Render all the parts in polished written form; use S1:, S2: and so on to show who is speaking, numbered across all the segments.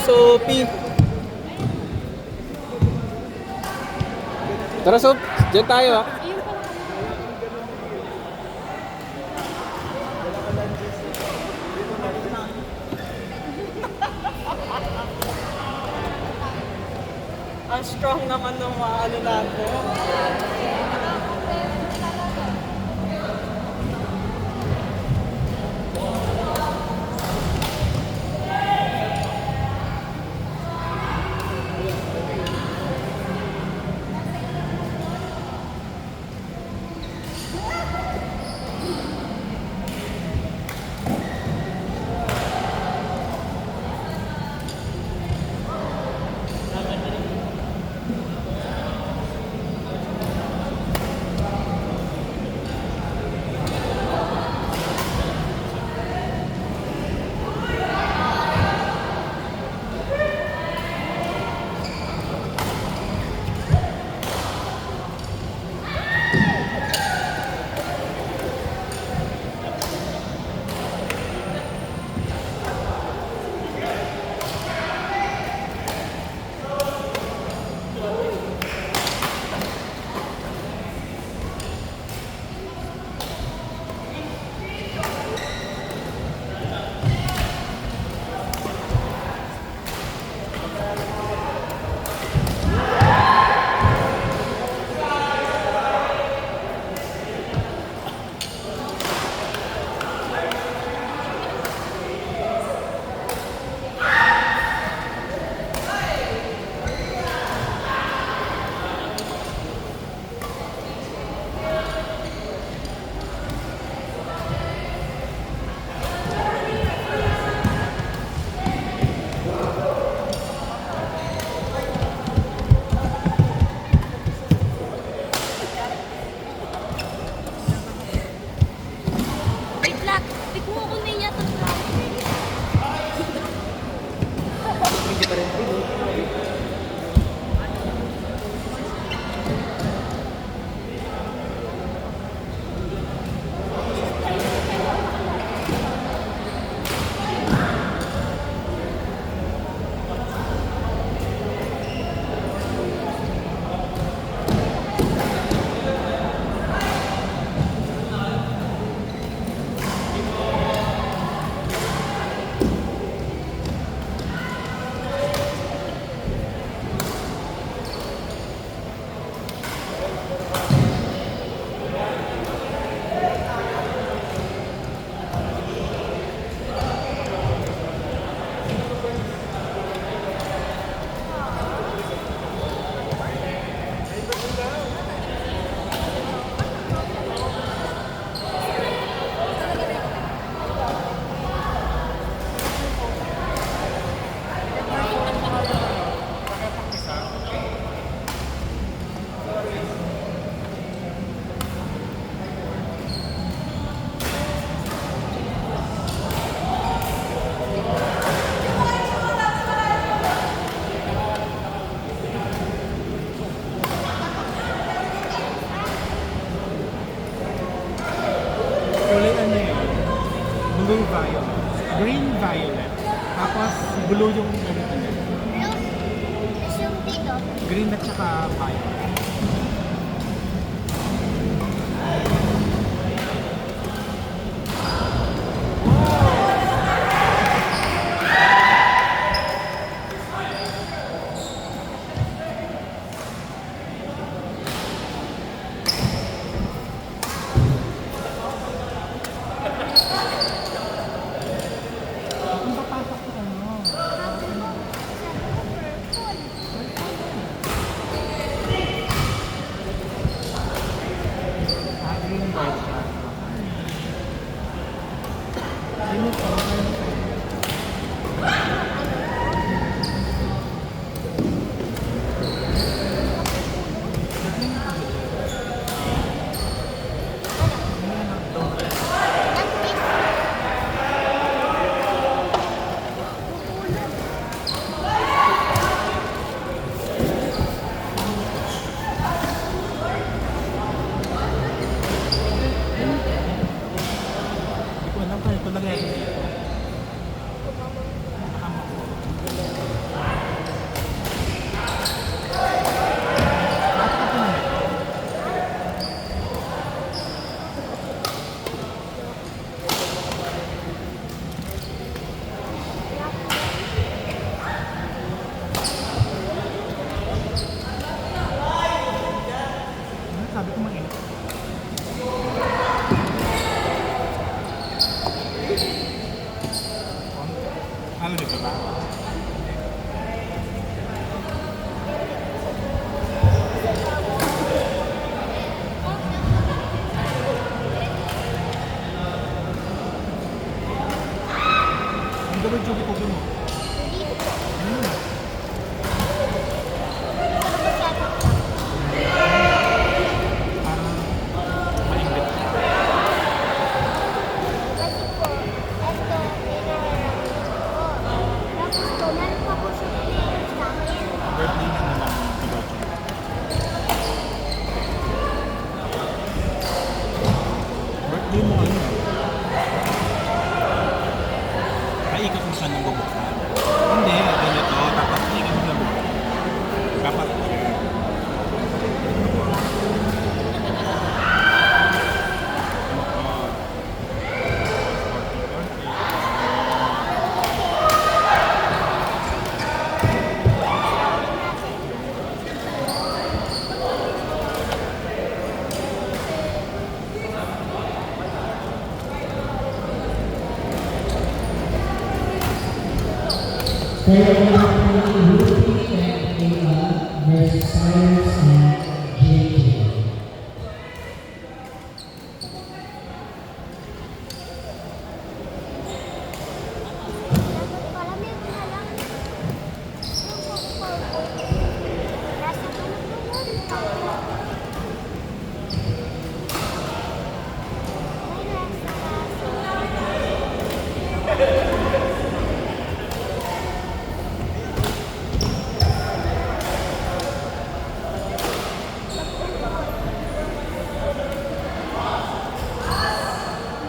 S1: Sophie. Tara, Sophie. Diyan tayo, ha.
S2: Ang strong naman ng mga ano natin.
S3: Wait lang, pick mo ako na yata.
S4: Kulay ano yun? Blue violet. Green violet. Tapos blue yung ano talaga.
S3: Tapos yung dito.
S4: Green at saka violet. Kung papasok ko ano? Double chubby ko mo.
S3: Hindi po.
S4: Hmm. Parang maingit.
S3: Kasi po, eto, pinararami ko. Tapos po, meron pa po siya pinararami sa akin.
S4: Birthday na naman yung double chubby. Birthday mo ano? Ay, ikot mo siya ng bubuksan. Hindi, ganito. Tapos ikot mo ng bubuksan. Dapat siya.
S1: Kaya ang Ruby and Ava versus Cyrus and JJ.
S3: Dapat pala may halang yung purple. Nasa tulog mo yun. May nasa.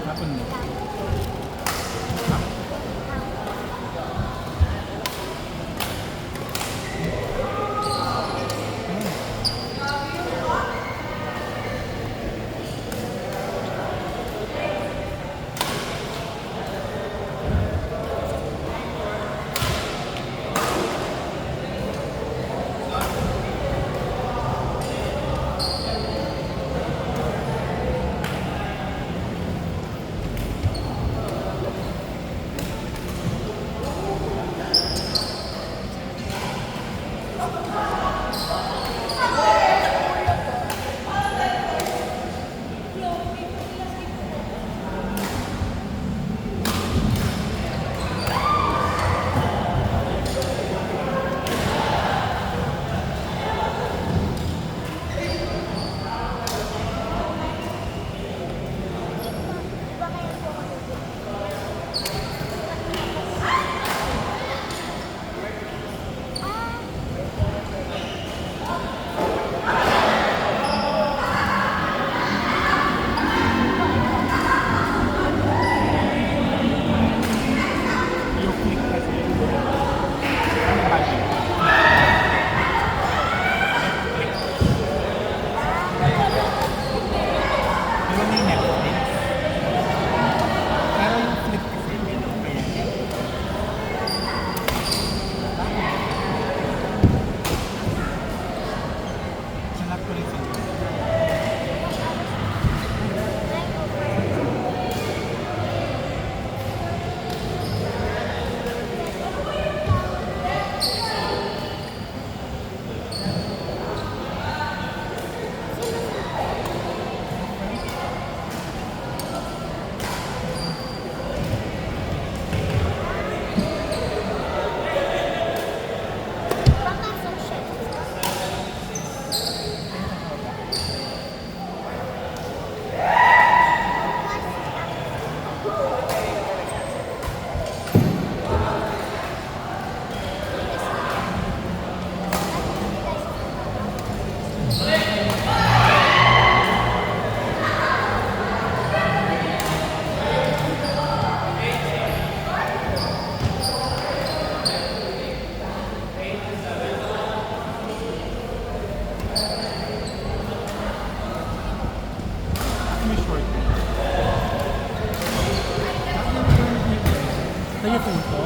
S4: Tapon mo. Yung click kasi. Ano ba yun? Di ba may Netflix? Pero yung flip kasi, ganun pa yan. Sinap ko rin sa may short. Kaya photo?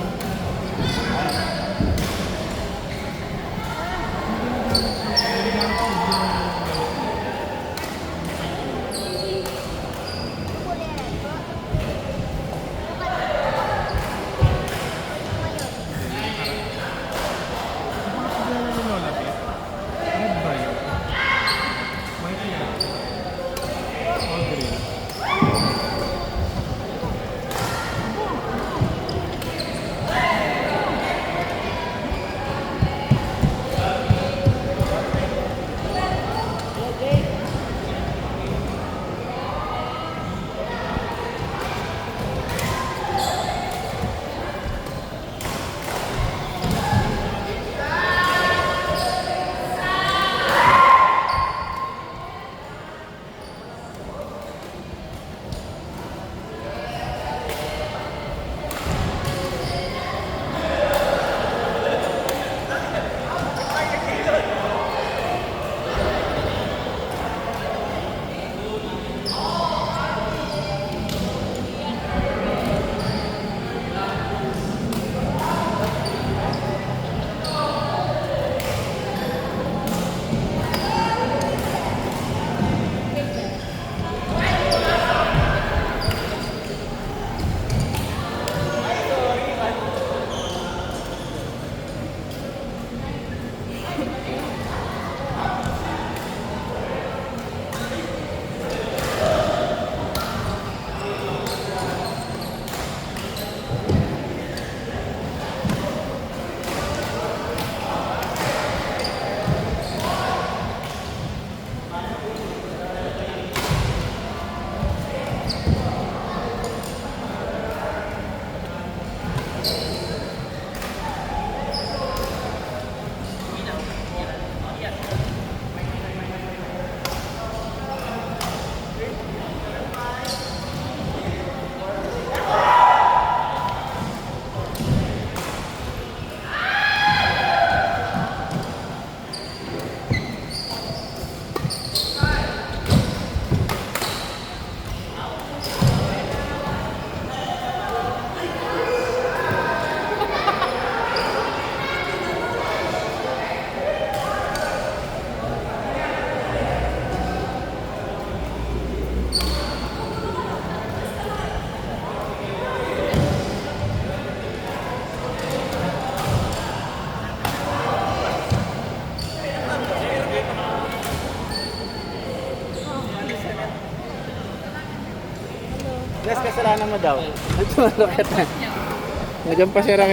S5: Nes, kasalanan mo daw. Ito ang rocket na. Nandiyan pa si Rocket.